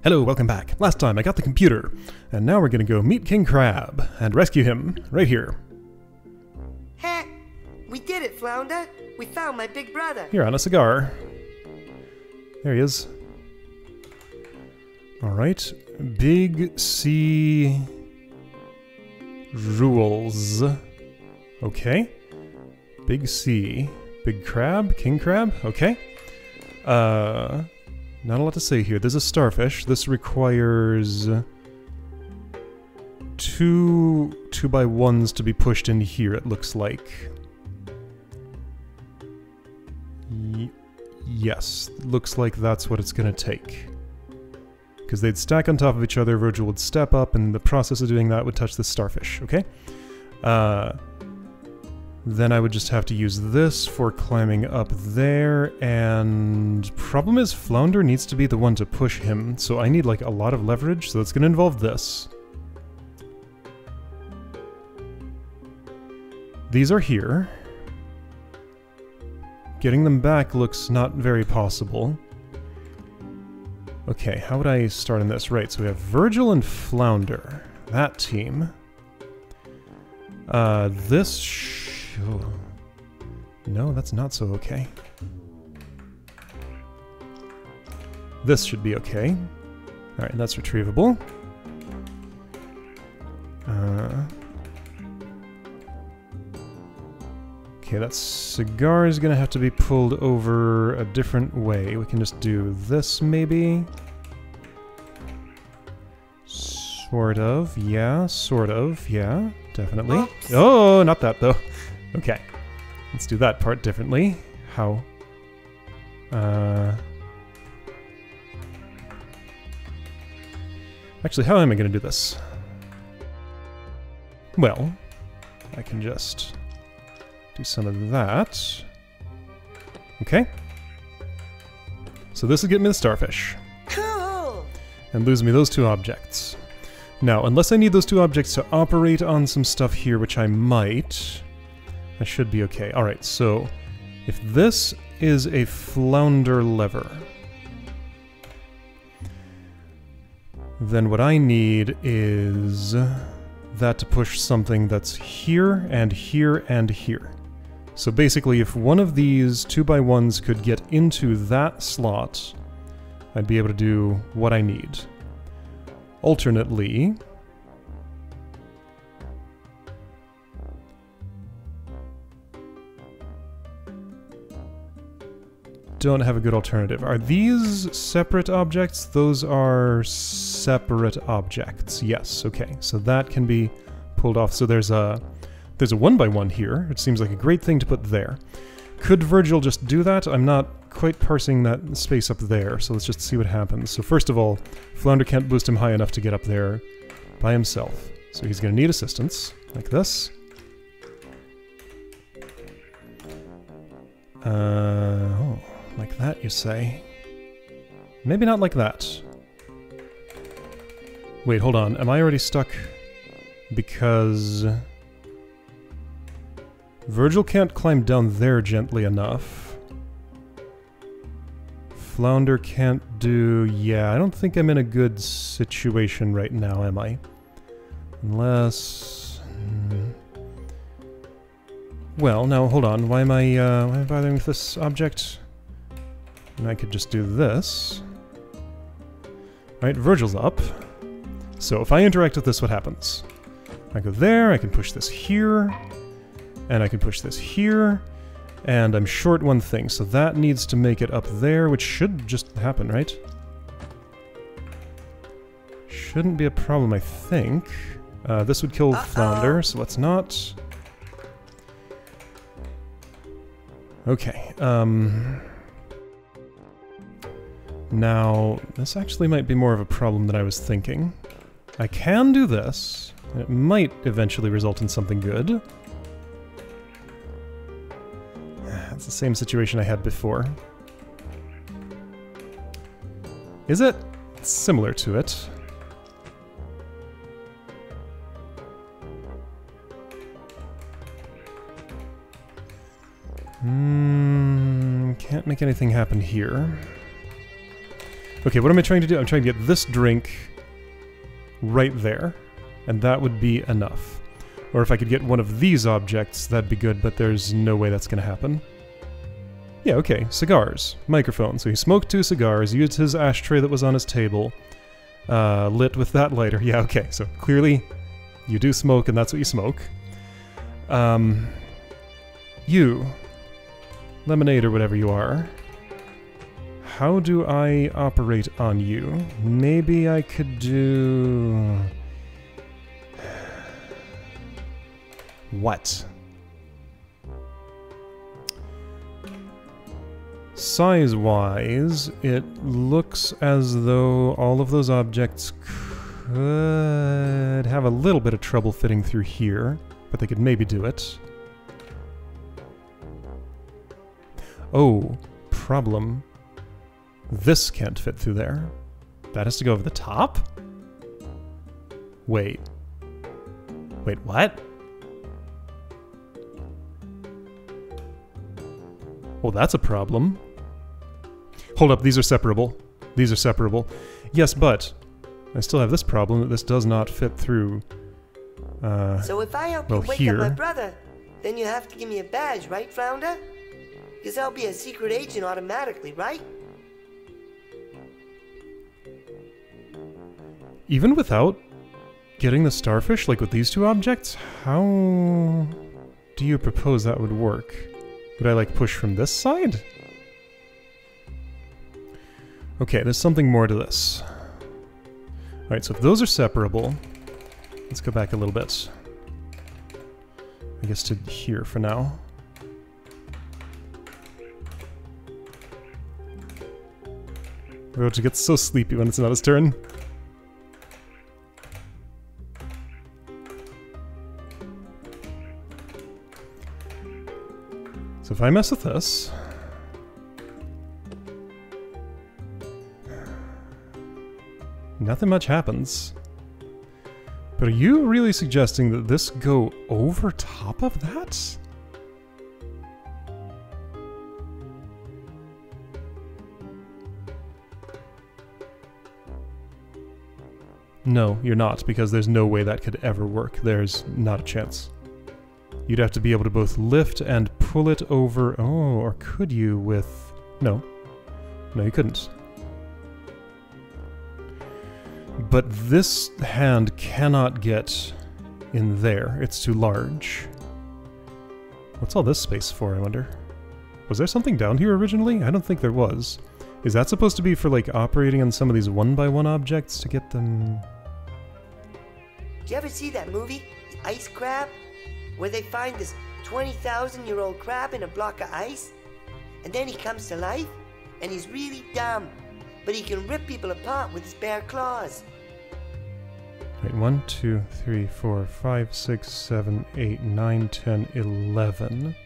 Hello, welcome back. Last time I got the computer, and now we're gonna go meet King Crab and rescue him right here. Heh! We did it, Flounder. We found my big brother. Here on a cigar. There he is. Alright. Big C rules. Okay. Big C. Big Crab? King Crab? Okay. Not a lot to say here. There's a starfish. This requires two 2x1s to be pushed in here, it looks like. Yes, looks like that's what it's gonna take. Because they'd stack on top of each other, Virgil would step up, and the process of doing that would touch the starfish, okay? Then I would just have to use this for climbing up there, and problem is Flounder needs to be the one to push him, so I need like a lot of leverage, so it's going to involve this. These are here. Getting them back looks not very possible. Okay, how would I start on this? Right, so we have Virgil and Flounder. That team. Oh. No, that's not so okay. This should be okay. Alright, that's retrievable. Okay, that cigar is gonna have to be pulled over a different way. We can just do this, maybe? Sort of, yeah, definitely. Oops. Oh, not that, though. Okay, let's do that part differently. How? Actually, how am I gonna do this? Well, I can just do some of that. Okay. So this will get me the starfish. Cool! And lose me those two objects. Now, unless I need those two objects to operate on some stuff here, which I might, I should be okay. Alright, so if this is a flounder lever, then what I need is that to push something that's here and here and here. So basically, if one of these 2x1s could get into that slot, I'd be able to do what I need. Alternately, don't have a good alternative. Are these separate objects? Those are separate objects. Yes, okay. So that can be pulled off. So there's a 1x1 here. It seems like a great thing to put there. Could Virgil just do that? I'm not quite parsing that space up there, so let's just see what happens. So first of all, Flounder can't boost him high enough to get up there by himself. So he's going to need assistance, like this. Oh, like that, you say? Maybe not like that. Wait, hold on. Am I already stuck? Because Virgil can't climb down there gently enough. Flounder can't do... yeah, I don't think I'm in a good situation right now, am I? Unless... Well, now, hold on. Why am I bothering with this object? And I could just do this. Right, Virgil's up. So if I interact with this, what happens? I go there, I can push this here, and I can push this here, and I'm short one thing, so that needs to make it up there, which should just happen, right? Shouldn't be a problem, I think. This would kill Flounder, so let's not. Okay, now, this actually might be more of a problem than I was thinking. I can do this, and it might eventually result in something good. It's the same situation I had before. Is it? It's similar to it. Can't make anything happen here. Okay, what am I trying to do? I'm trying to get this drink right there, and that would be enough. Or if I could get one of these objects, that'd be good, but there's no way that's going to happen. Yeah, okay, cigars, microphone. So he smoked 2 cigars, used his ashtray that was on his table, lit with that lighter. Yeah, okay, so clearly you do smoke and that's what you smoke. You, lemonade or whatever you are, how do I operate on you? Maybe I could do... What? Size-wise, it looks as though all of those objects could have a little bit of trouble fitting through here, but they could maybe do it. Oh, problem. This can't fit through there. That has to go over the top? Wait. Wait, what? Oh, that's a problem. Hold up, these are separable. These are separable. Yes, but I still have this problem that this does not fit through. So if I help well, you wake here. up my brother, then you have to give me a badge, right, Flounder? Because I'll be a secret agent automatically, right? Even without getting the starfish, like with these 2 objects, how do you propose that would work? Would I, like, push from this side? Okay, there's something more to this. Alright, so if those are separable, let's go back a little bit. I guess to here for now. Roach gets so sleepy when it's not his turn. So if I mess with this... nothing much happens. But are you really suggesting that this go over top of that? No, you're not, because there's no way that could ever work. There's not a chance. You'd have to be able to both lift and pull it over... Oh, or could you with... No. No, you couldn't. But this hand cannot get in there. It's too large. What's all this space for, I wonder? Was there something down here originally? I don't think there was. Is that supposed to be for, like, operating on some of these one-by-one objects to get them... Did you ever see that movie, The Ice Crab? Where they find this 20,000-year-old crab in a block of ice? And then he comes to life, and he's really dumb. But he can rip people apart with his bare claws. Wait, 1, 2, 3, 4, 5, 6, 7, 8, 9, 10, 11.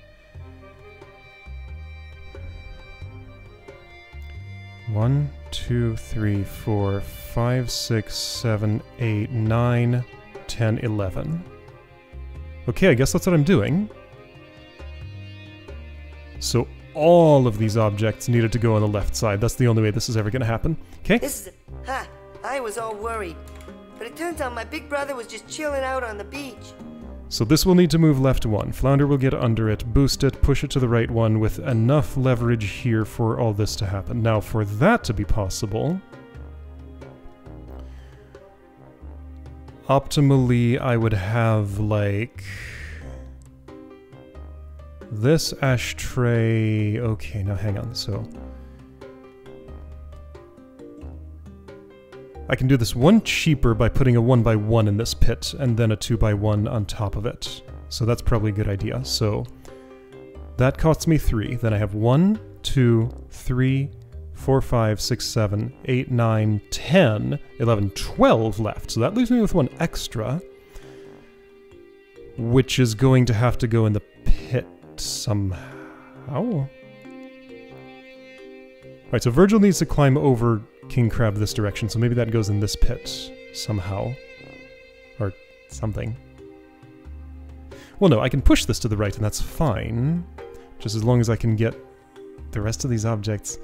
One, 2, 3, 4, 5, 6, 7, 8, 9, 10, 11. Okay, I guess that's what I'm doing. So all of these objects needed to go on the left side. That's the only way this is ever going to happen. Okay? This is... Ha! I was all worried. But it turns out my big brother was just chilling out on the beach. So this will need to move left 1. Flounder will get under it, boost it, push it to the right 1 with enough leverage here for all this to happen. Now, for that to be possible... optimally, I would have, like... this ashtray... Okay, now hang on, so... I can do this one cheaper by putting a 1x1 in this pit, and then a 2x1 on top of it. So that's probably a good idea. So that costs me 3. Then I have 1, 2, 3, 4, 5, 6, 7, 8, 9, 10, 11, 12 left. So that leaves me with 1 extra, which is going to have to go in the pit somehow. Alright, so Virgil needs to climb over King Crab this direction, so maybe that goes in this pit somehow. Or something. Well, no, I can push this to the right and that's fine. Just as long as I can get the rest of these objects.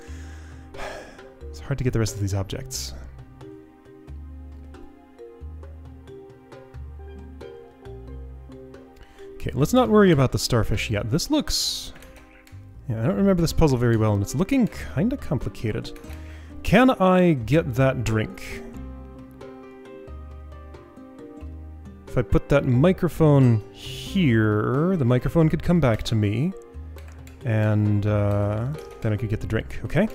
It's hard to get the rest of these objects. Okay, let's not worry about the starfish yet. This looks... Yeah, I don't remember this puzzle very well, and it's looking kinda complicated. Can I get that drink? If I put that microphone here, the microphone could come back to me, and then I could get the drink, okay?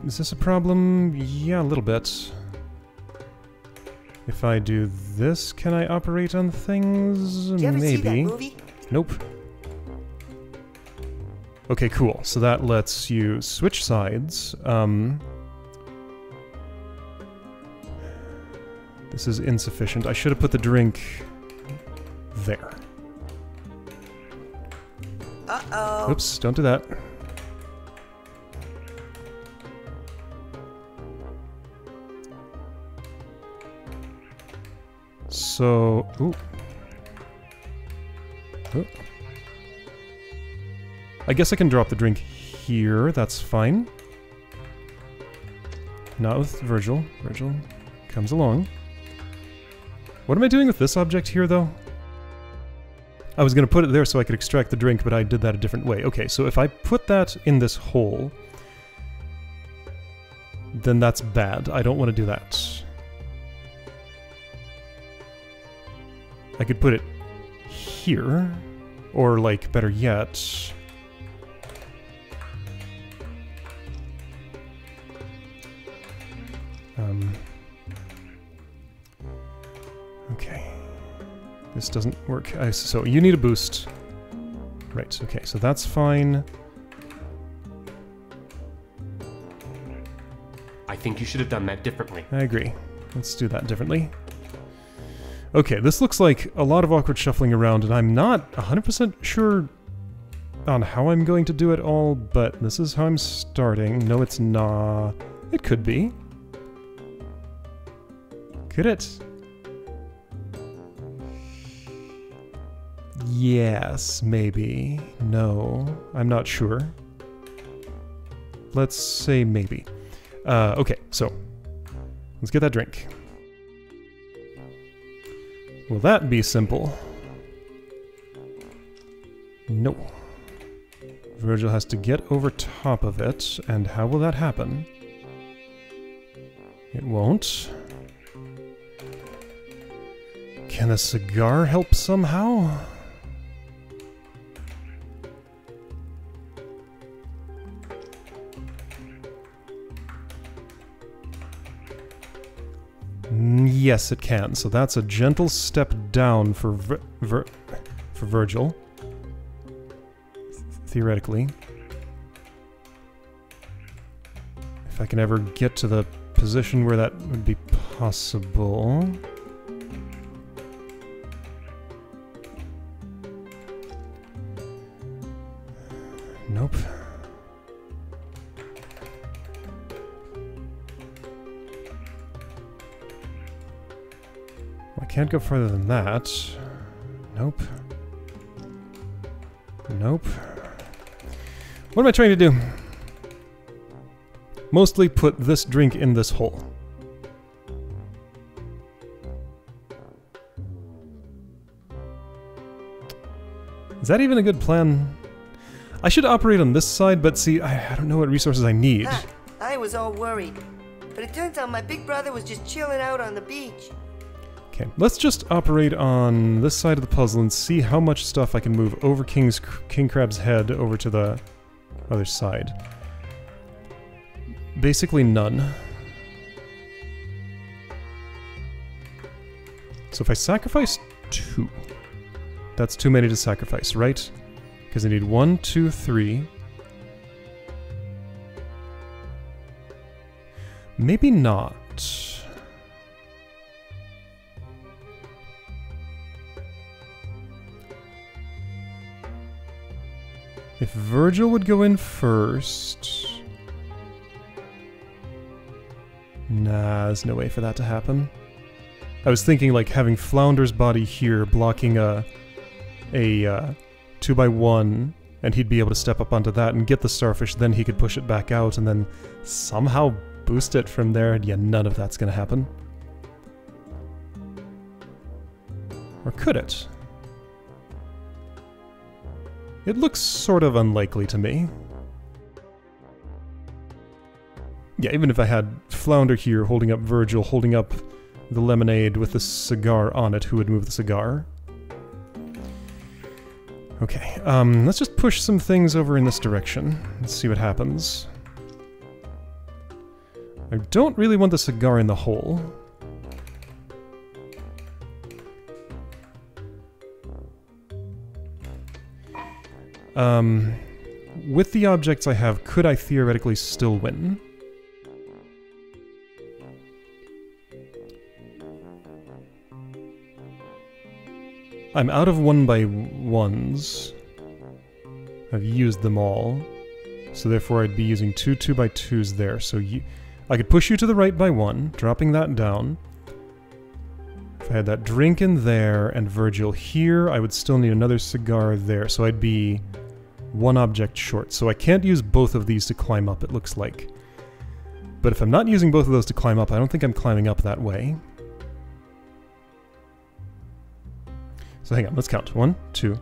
Is this a problem? Yeah, a little bit. If I do this, can I operate on things? Did you ever Maybe. see that movie? Nope. Okay, cool. So that lets you switch sides. This is insufficient. I should have put the drink there. Uh-oh. Oops, don't do that. So, ooh. Ooh. I guess I can drop the drink here, that's fine. Not with Virgil. Virgil comes along. What am I doing with this object here, though? I was going to put it there so I could extract the drink, but I did that a different way. Okay, so if I put that in this hole, then that's bad. I don't want to do that. I could put it here, or, like, better yet... Okay. This doesn't work. So you need a boost. Right, okay, so that's fine. I think you should have done that differently. I agree. Let's do that differently. Okay, this looks like a lot of awkward shuffling around, and I'm not 100% sure on how I'm going to do it all, but this is how I'm starting. No, it's not. It could be. Could it? Yes, maybe. No, I'm not sure. Let's say maybe. Okay, so let's get that drink. Will that be simple? No. Virgil has to get over top of it, and how will that happen? It won't. Can a cigar help somehow? Yes, it can. So that's a gentle step down for Virgil. Theoretically. If I can ever get to the position where that would be possible. Nope. I can't go further than that. Nope. Nope. What am I trying to do? Mostly put this drink in this hole. Is that even a good plan? I should operate on this side, but see, I don't know what resources I need. I was all worried. But it turns out my big brother was just chilling out on the beach. Okay, let's just operate on this side of the puzzle and see how much stuff I can move over King Crab's head over to the other side. Basically none. So if I sacrifice 2, that's too many to sacrifice, right? Because I need 1, 2, 3. Maybe not. If Virgil would go in first... Nah, there's no way for that to happen. I was thinking like having Flounder's body here blocking a 2x1 and he'd be able to step up onto that and get the starfish, then he could push it back out and then somehow boost it from there. Yeah, none of that's gonna happen. Or could it? It looks sort of unlikely to me. Yeah, even if I had Flounder here holding up Virgil, holding up the lemonade with the cigar on it, who would move the cigar? Okay, let's just push some things over in this direction. Let's see what happens. I don't really want the cigar in the hole. With the objects I have, could I theoretically still win? I'm out of 1x1s. I've used them all. So therefore I'd be using 2 2x2s there. So I could push you to the right by 1, dropping that down. If I had that drink in there and Virgil here, I would still need another cigar there. So I'd be 1 object short. So I can't use both of these to climb up, it looks like. But if I'm not using both of those to climb up, I don't think I'm climbing up that way. So hang on, let's count. 1, 2,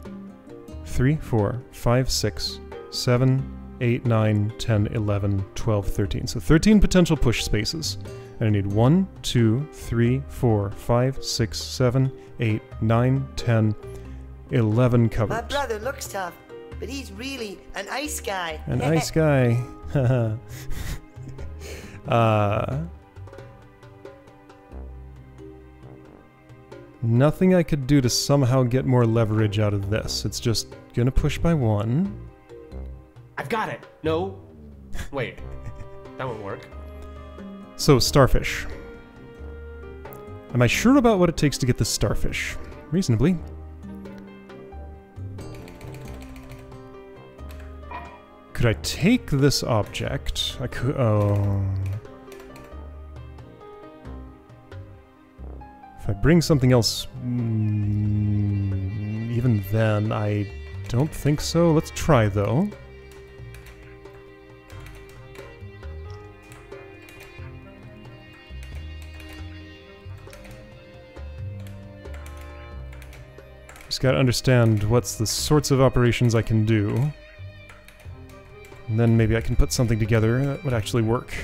3, 4, 5, 6, 7, 8, 9, 10, 11, 12, 13. So 13 potential push spaces. And I need 1, 2, 3, 4, 5, 6, 7, 8, 9, 10, 11 covered. My brother looks tough, but he's really an ice guy. An ice guy. Nothing I could do to somehow get more leverage out of this. It's just gonna push by 1. I've got it. No. Wait. That won't work. So, starfish. Am I sure about what it takes to get this starfish? Reasonably. Could I take this object? I could... Oh... If I bring something else... even then, I don't think so. Let's try, though. Just gotta understand what's the sorts of operations I can do. And then maybe I can put something together that would actually work.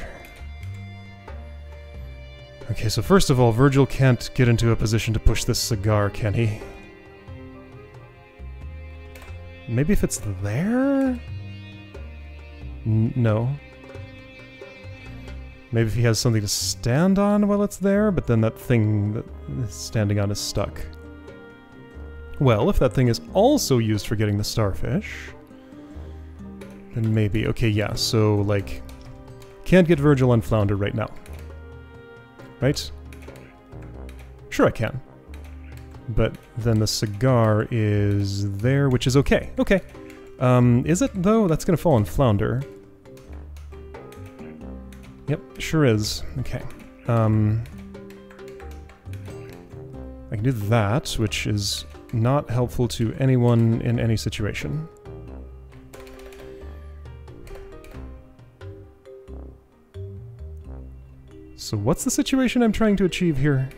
Okay, so first of all, Virgil can't get into a position to push this cigar, can he? Maybe if it's there? No. Maybe if he has something to stand on while it's there, but then that thing that is standing on is stuck. Well, if that thing is also used for getting the starfish, then maybe. Okay, yeah, so, like, can't get Virgil on Flounder right now. Right? Sure I can. But then the cigar is there, which is okay. Okay. Is it, though? That's gonna fall on Flounder. Yep, sure is. Okay. I can do that, which is not helpful to anyone in any situation. So what's the situation I'm trying to achieve here?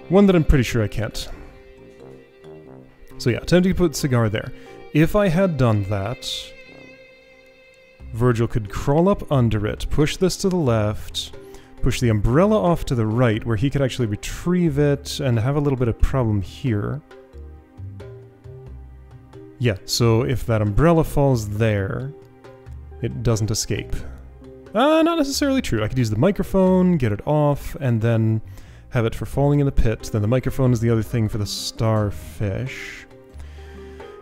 One that I'm pretty sure I can't. So yeah, attempting to put cigar there. If I had done that, Virgil could crawl up under it, push this to the left, push the umbrella off to the right, where he could actually retrieve it and have a little bit of problem here. Yeah, so if that umbrella falls there, it doesn't escape. Not necessarily true. I could use the microphone, get it off, and then have it for falling in the pit. Then the microphone is the other thing for the starfish.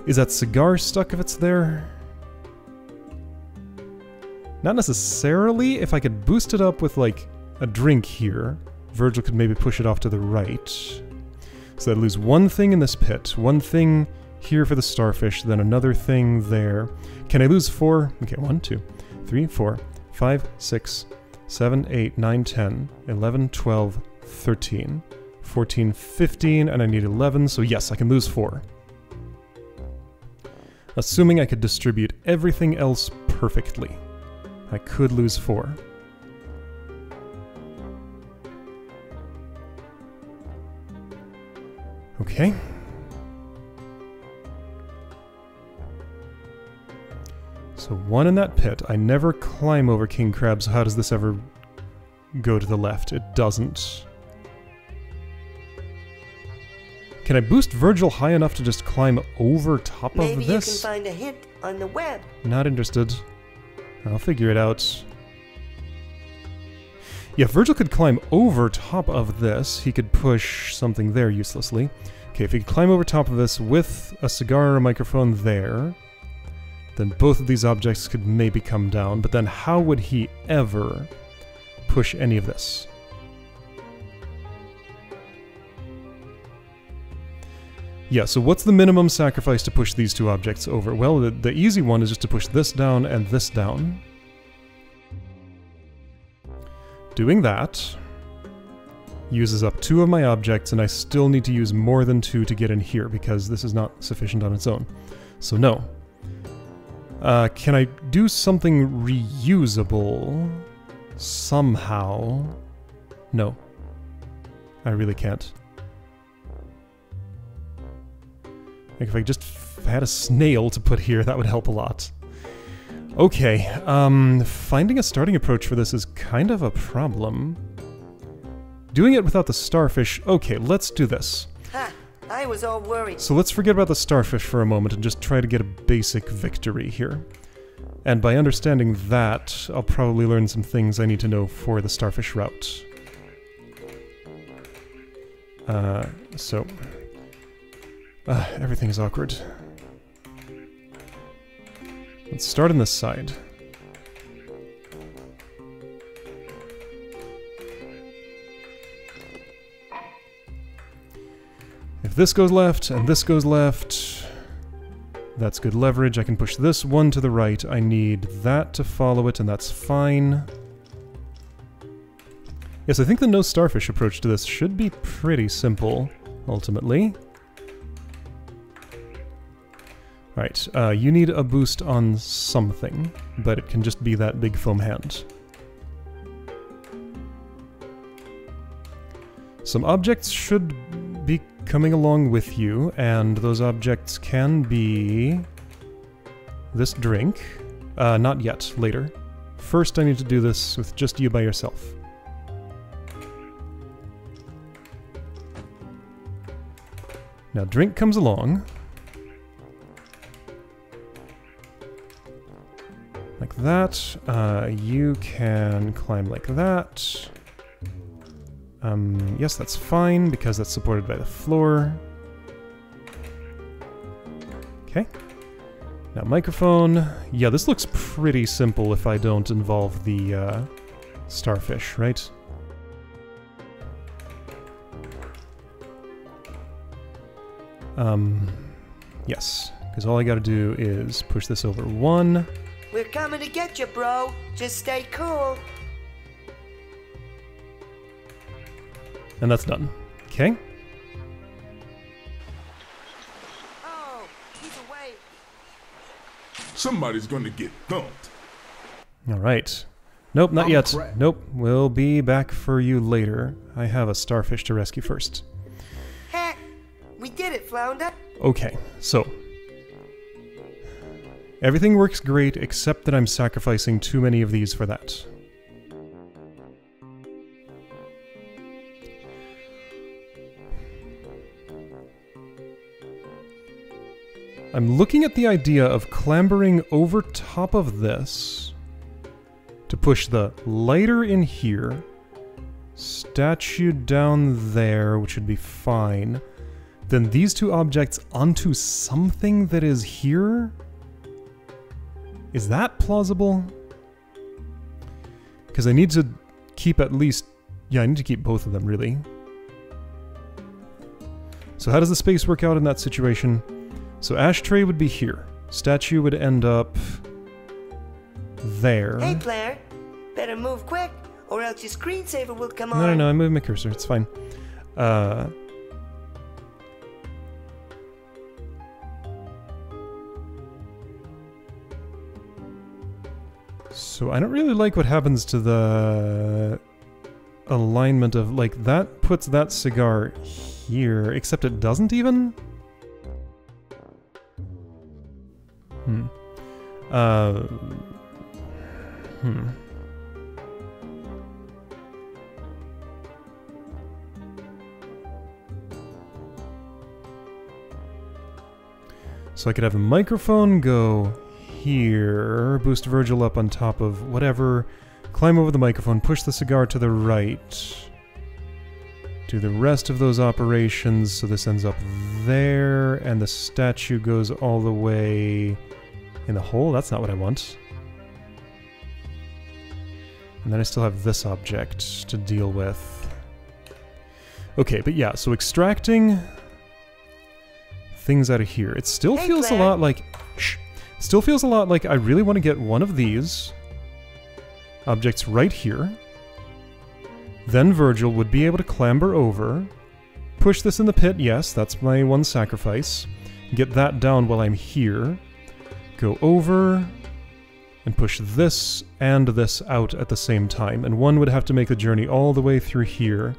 Is that cigar stuck if it's there? Not necessarily. If I could boost it up with, like, a drink here, Virgil could maybe push it off to the right. So I'd lose one thing in this pit, one thing here for the starfish, then another thing there. Can I lose 4? Okay, 1, 2, 3, 4, 5, 6, 7, 8, 9, 10, 11, 12, 13, 14, 15, and I need 11, so yes, I can lose 4. Assuming I could distribute everything else perfectly, I could lose 4. Okay. So 1 in that pit. I never climb over king crab, so how does this ever go to the left? It doesn't. Can I boost Virgil high enough to just climb over top of this? Maybe you can find a hint on the web. Not interested. I'll figure it out. Yeah, if Virgil could climb over top of this, he could push something there uselessly. Okay, if he could climb over top of this with a cigar or a microphone there, then both of these objects could maybe come down, but then how would he ever push any of this? Yeah, so what's the minimum sacrifice to push these two objects over? Well, the easy one is just to push this down and this down. Doing that uses up 2 of my objects, and I still need to use more than 2 to get in here, because this is not sufficient on its own. So no. Can I do something reusable somehow? No. I really can't. Like, if I just had a snail to put here, that would help a lot. Okay, finding a starting approach for this is kind of a problem. Doing it without the starfish... Okay, let's do this. Ha! I was all worried. So let's forget about the starfish for a moment and just try to get a basic victory here. And by understanding that, I'll probably learn some things I need to know for the starfish route. Everything is awkward. Let's start on this side. If this goes left and this goes left, that's good leverage. I can push this one to the right. I need that to follow it, and that's fine. Yes, I think the no starfish approach to this should be pretty simple, ultimately. Right, you need a boost on something, but it can just be that big foam hand. Some objects should be coming along with you, and those objects can be this drink. Not yet, later. First I need to do this with just you by yourself. Now drink comes along. Like that. You can climb like that. Yes, that's fine, because that's supported by the floor. Okay. Now microphone. Yeah, this looks pretty simple if I don't involve the starfish, right? Yes, because all I gotta do is push this over 1. We're coming to get you, bro. Just stay cool. And that's done. Okay. Oh, he's away. Somebody's gonna get thumped. Alright. Nope, not yet. Crap. Nope, we'll be back for you later. I have a starfish to rescue first. Heck, we did it, Flounder. Okay, so... everything works great, except that I'm sacrificing too many of these for that. I'm looking at the idea of clambering over top of this to push the lighter in here, statue down there, which would be fine, then these two objects onto something that is here? Is that plausible? Because I need to keep at least... yeah, I need to keep both of them, really. So how does the space work out in that situation? So ashtray would be here. Statue would end up... there. Hey, Blair. Better move quick, or else your screensaver will come on. No, no, no, I moved my cursor. It's fine. So I don't really like what happens to the alignment of, like, that puts that cigar here, except it doesn't even? So I could have a microphone go here, boost Virgil up on top of whatever, climb over the microphone, push the cigar to the right, do the rest of those operations, so this ends up there, and the statue goes all the way in the hole. That's not what I want. And then I still have this object to deal with. Okay, but yeah, so extracting things out of here. It still feels a lot like... Still feels a lot like I really want to get one of these objects right here. Then Virgil would be able to clamber over, push this in the pit, yes, that's my one sacrifice. Get that down while I'm here. Go over, and push this and this out at the same time. And one would have to make the journey all the way through here,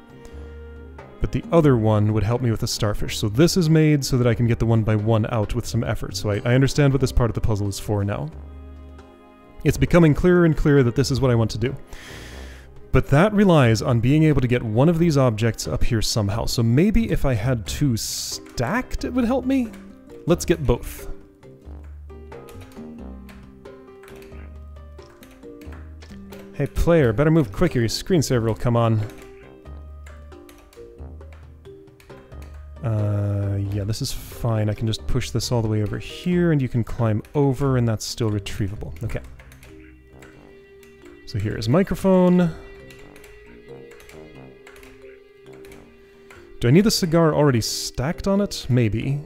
but the other one would help me with the starfish. So this is made so that I can get the one by one out with some effort. So I understand what this part of the puzzle is for now. It's becoming clearer and clearer that this is what I want to do. But that relies on being able to get one of these objects up here somehow. So maybe if I had two stacked, it would help me? Let's get both. Hey player, better move quicker, your screensaver will come on. Yeah, this is fine. I can just push this all the way over here, and you can climb over, and that's still retrievable. Okay. So here is microphone. Do I need the cigar already stacked on it? Maybe.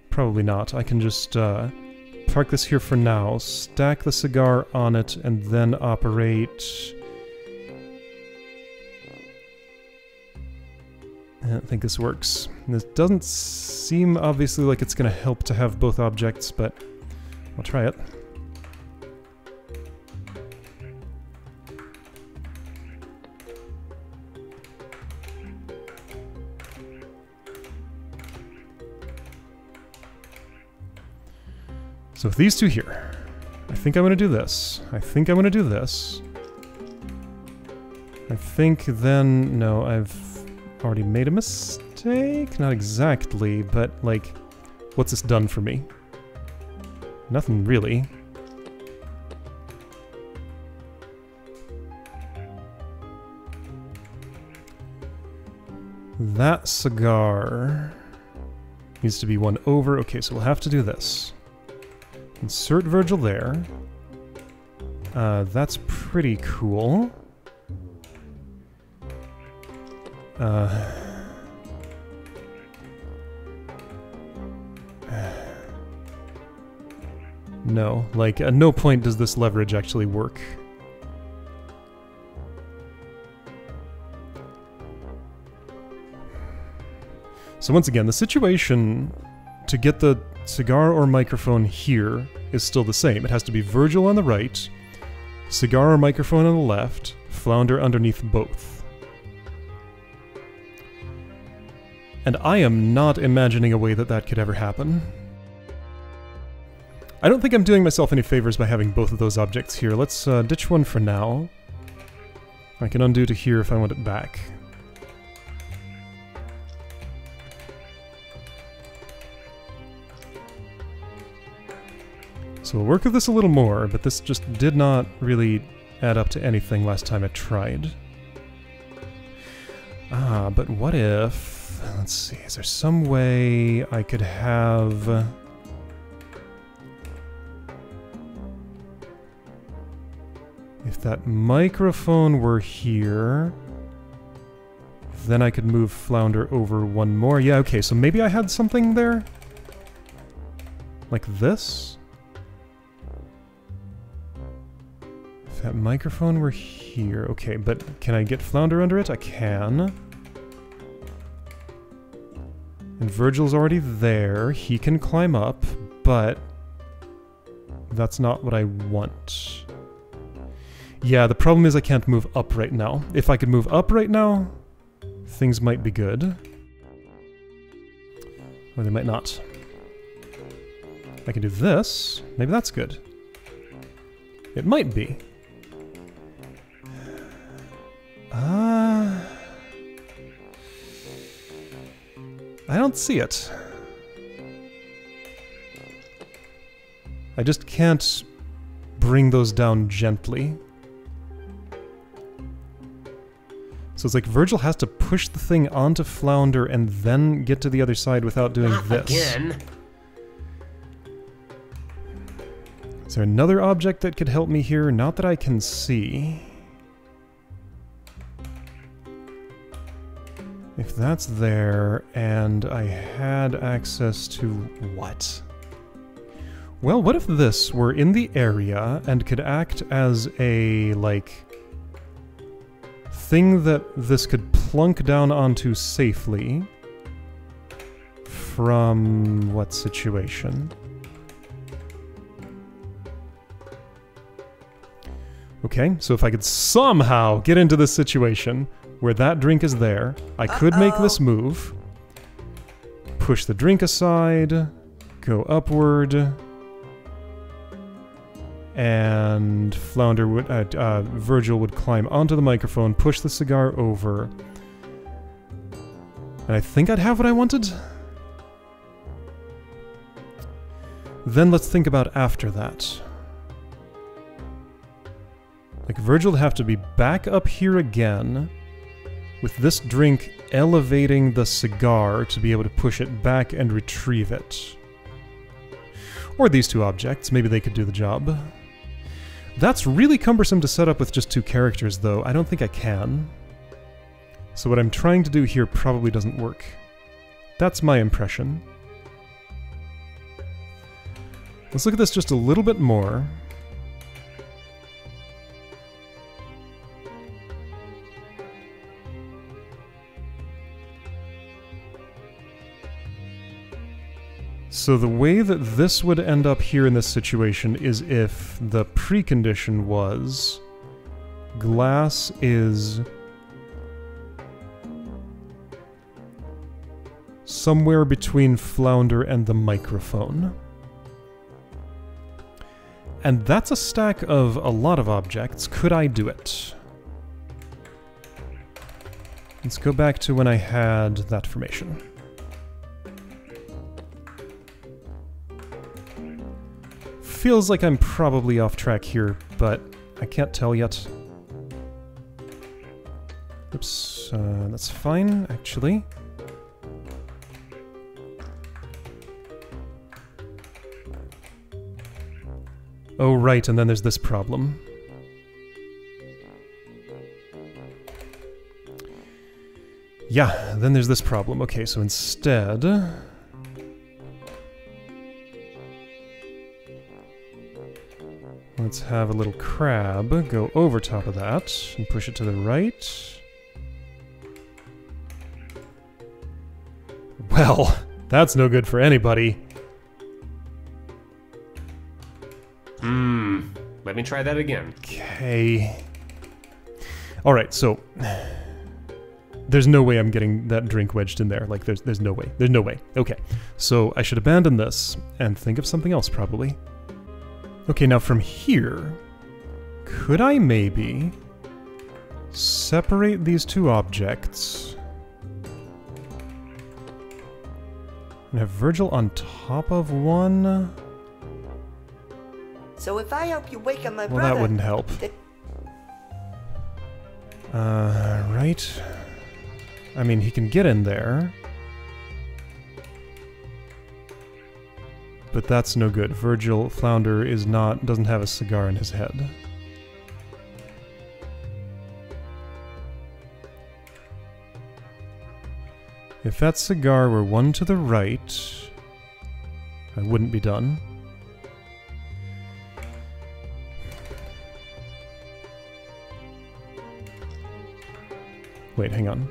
Probably not. I can just park this here for now, stack the cigar on it, and then operate... I don't think this works. This doesn't seem obviously like it's going to help to have both objects, but I'll try it. So with these two here, I think I'm going to do this. I think I'm going to do this. I think then... No, I've already made a mistake? Not exactly, but, like, what's this done for me? Nothing really. That cigar needs to be one over. Okay, so we'll have to do this. Insert Virgil there. That's pretty cool. No, like, at no point does this leverage actually work. So once again, the situation to get the cigar or microphone here is still the same. It has to be Virgil on the right, cigar or microphone on the left, flounder underneath both. And I am not imagining a way that that could ever happen. I don't think I'm doing myself any favors by having both of those objects here. Let's ditch one for now. I can undo to here if I want it back. So we'll work with this a little more, but this just did not really add up to anything last time I tried. Ah, but what if... Let's see, is there some way I could have... If that microphone were here, then I could move Flounder over one more. Yeah, okay, so maybe I had something there? Like this? If I that microphone were here. Okay, but can I get Flounder under it? I can. And Virgil's already there. He can climb up, but that's not what I want. Yeah, the problem is I can't move up right now. If I could move up right now, things might be good. Or they might not. I can do this. Maybe that's good. It might be. I don't see it. I just can't bring those down gently. So it's like Virgil has to push the thing onto Flounder and then get to the other side without doing this. Again. Is there another object that could help me here? Not that I can see. If that's there, and I had access to what? Well, what if this were in the area and could act as a, like, thing that this could plunk down onto safely from what situation? Okay, so if I could somehow get into this situation where that drink is there, I could make this move, push the drink aside, go upward, and Flounder would, Virgil would climb onto the microphone, push the cigar over, and I think I'd have what I wanted. Then let's think about after that. Like, Virgil would have to be back up here again, with this drink elevating the cigar to be able to push it back and retrieve it. Or these two objects, maybe they could do the job. That's really cumbersome to set up with just two characters, though. I don't think I can. So what I'm trying to do here probably doesn't work. That's my impression. Let's look at this just a little bit more. So the way that this would end up here in this situation is if the precondition was glass is somewhere between Flounder and the microphone. And that's a stack of a lot of objects. Could I do it? Let's go back to when I had that formation. Feels like I'm probably off track here, but I can't tell yet. Oops, that's fine, actually. Oh, right, and then there's this problem. Yeah, then there's this problem. Okay, so instead... let's have a little crab go over top of that and push it to the right. Well, that's no good for anybody. Let me try that again. Okay. Alright, so... there's no way I'm getting that drink wedged in there. Like, there's no way. There's no way. Okay, so I should abandon this and think of something else, probably. Okay, now from here, could I maybe separate these two objects and have Virgil on top of one? So if I help you wake up my Well, brother... that wouldn't help. Right. I mean, he can get in there. But that's no good. Virgil Flounder doesn't have a cigar in his head. If that cigar were one to the right, I wouldn't be done. Wait, hang on.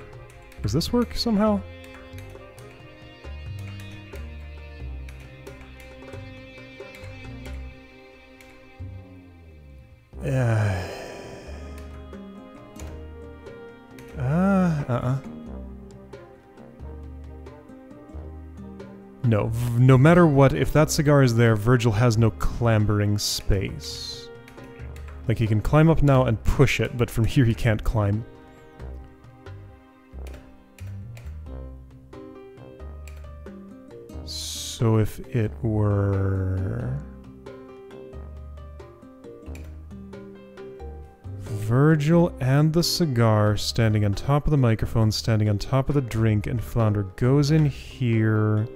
Does this work somehow? No, no matter what, if that cigar is there, Virgil has no clambering space. Like, he can climb up now and push it, but from here he can't climb. So if it were... Virgil and the cigar standing on top of the microphone, standing on top of the drink, and Flounder goes in here...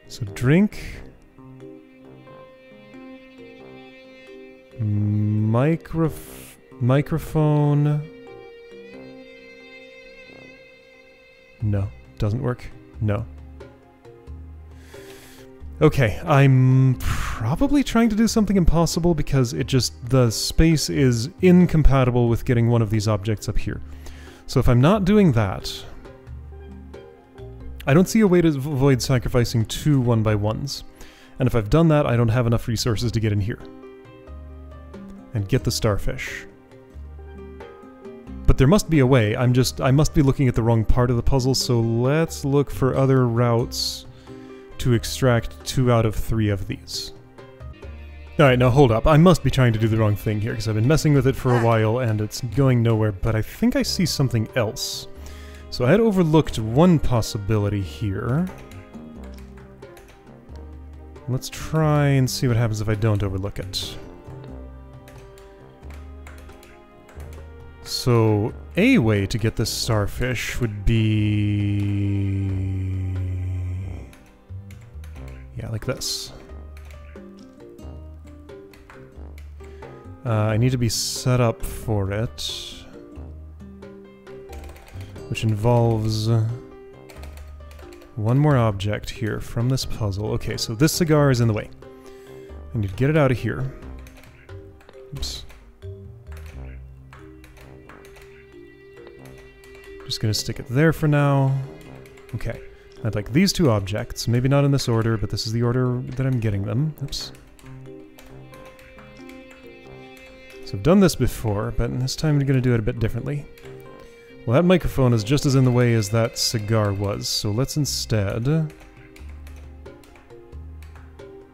So drink, microphone, no, doesn't work, no. Okay, I'm probably trying to do something impossible because the space is incompatible with getting one of these objects up here. So if I'm not doing that, I don't see a way to avoid sacrificing 2 1x1s. And if I've done that, I don't have enough resources to get in here. And get the starfish. But there must be a way. I must be looking at the wrong part of the puzzle, so let's look for other routes to extract 2 out of 3 of these. Alright, now hold up. I must be trying to do the wrong thing here, because I've been messing with it for a while and it's going nowhere, but I think I see something else. So I had overlooked one possibility here. Let's try and see what happens if I don't overlook it. So, a way to get this starfish would be... yeah, like this. I need to be set up for it. Which involves one more object here from this puzzle. Okay, so this cigar is in the way. I need to get it out of here. Oops. Just gonna stick it there for now. Okay, I'd like these 2 objects. Maybe not in this order, but this is the order that I'm getting them. Oops. So I've done this before, but this time I'm gonna do it a bit differently. Well, that microphone is just as in the way as that cigar was, so let's instead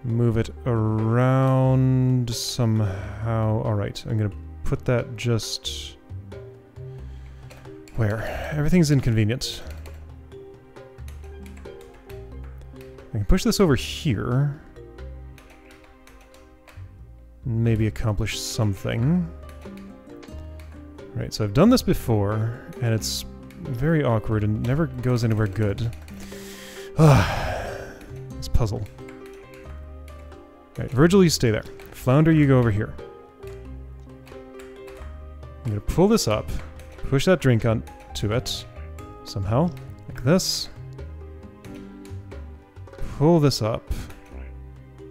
move it around somehow. Alright, I'm gonna put that just... where? Everything's inconvenient. I can push this over here. Maybe accomplish something. Right, so I've done this before, and it's very awkward and never goes anywhere good. This puzzle. Right, Virgil, you stay there. Flounder, you go over here. I'm gonna pull this up, push that drink onto it, somehow, like this. Pull this up.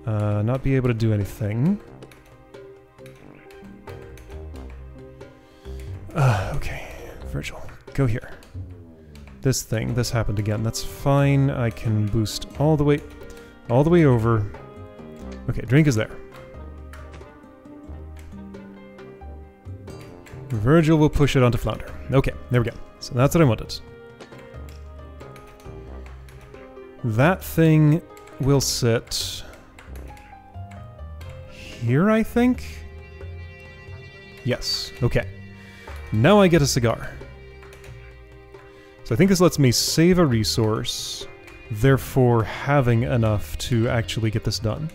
Not be able to do anything. Okay, Virgil, go here. This happened again. That's fine. I can boost all the way over. Okay, drink is there. Virgil will push it onto Flounder. Okay, there we go. So that's what I wanted. That thing will sit here, I think? Yes, okay. Now I get a cigar. So I think this lets me save a resource, therefore having enough to actually get this done.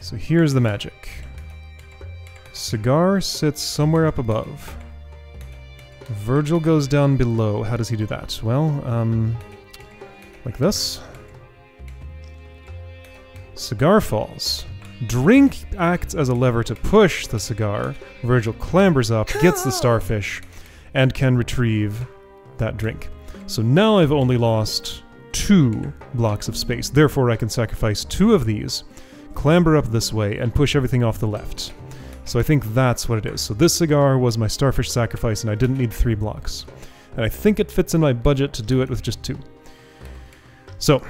So here's the magic. Cigar sits somewhere up above. Virgil goes down below. How does he do that? Well, like this. Cigar falls. Drink acts as a lever to push the cigar. Virgil clambers up, gets the starfish, and can retrieve that drink. So now I've only lost 2 blocks of space. Therefore, I can sacrifice 2 of these, clamber up this way, and push everything off the left. So I think that's what it is. So this cigar was my starfish sacrifice, and I didn't need 3 blocks. And I think it fits in my budget to do it with just 2. So,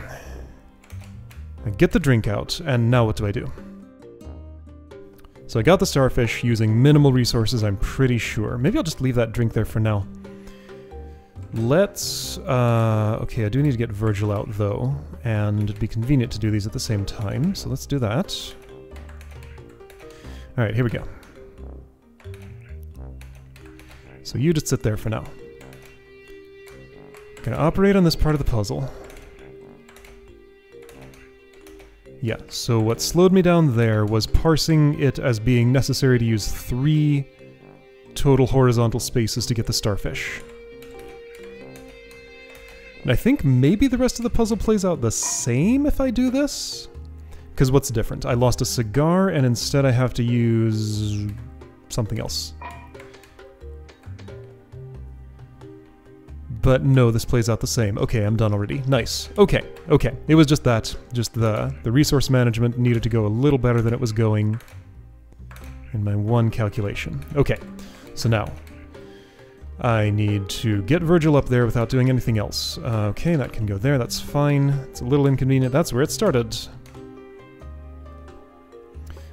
I get the drink out, and now what do I do? So I got the starfish using minimal resources, I'm pretty sure. Maybe I'll just leave that drink there for now. Let's... okay, I do need to get Virgil out, though, and it'd be convenient to do these at the same time, so let's do that. Alright, here we go. So you just sit there for now. Gonna operate on this part of the puzzle. Yeah, so what slowed me down there was parsing it as being necessary to use 3 total horizontal spaces to get the starfish. And I think maybe the rest of the puzzle plays out the same if I do this? Because what's different? I lost a cigar and instead I have to use something else. But no, this plays out the same. Okay, I'm done already. Nice. Okay, okay. It was just that. Just the resource management needed to go a little better than it was going in my one calculation. Okay, so now I need to get Virgil up there without doing anything else. Okay, that can go there. That's fine. It's a little inconvenient. That's where it started.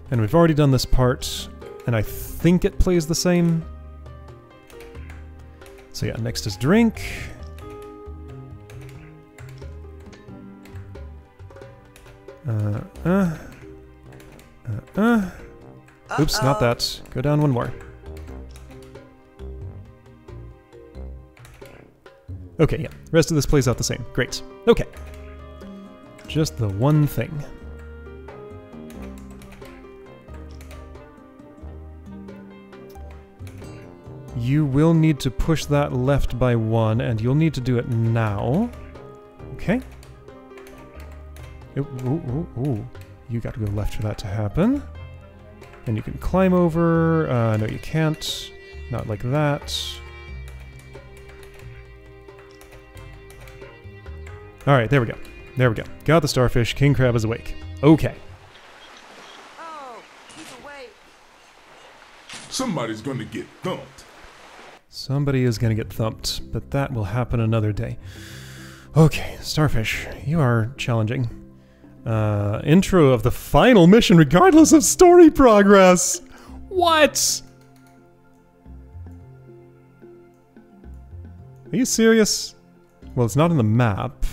And we've already done this part, and I think it plays the same. So yeah, next is drink. Oops, not that. Go down one more. Okay, yeah. Rest of this plays out the same. Great. Okay. Just the one thing. You will need to push that left by 1, and you'll need to do it now. Okay. Ooh, ooh, ooh. You got to go left for that to happen. And you can climb over. No, you can't. Not like that. Alright, there we go. There we go. Got the starfish. King Crab is awake. Okay. Oh, keep away. Somebody's gonna get thumped. Somebody is going to get thumped, but that will happen another day. Okay, Starfish, you are challenging. Intro of the final mission regardless of story progress! What?! Are you serious? Well, it's not on the map.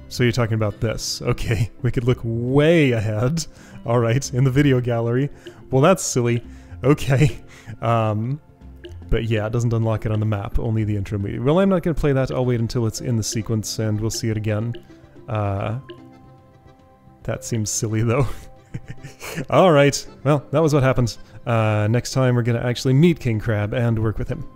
So you're talking about this. Okay, we could look way ahead. Alright, in the video gallery. Well, that's silly. Okay, but yeah, it doesn't unlock it on the map, only the intro movie. Well, I'm not going to play that, I'll wait until it's in the sequence and we'll see it again. That seems silly though. Alright, well, that was what happened. Next time we're going to actually meet King Crab and work with him.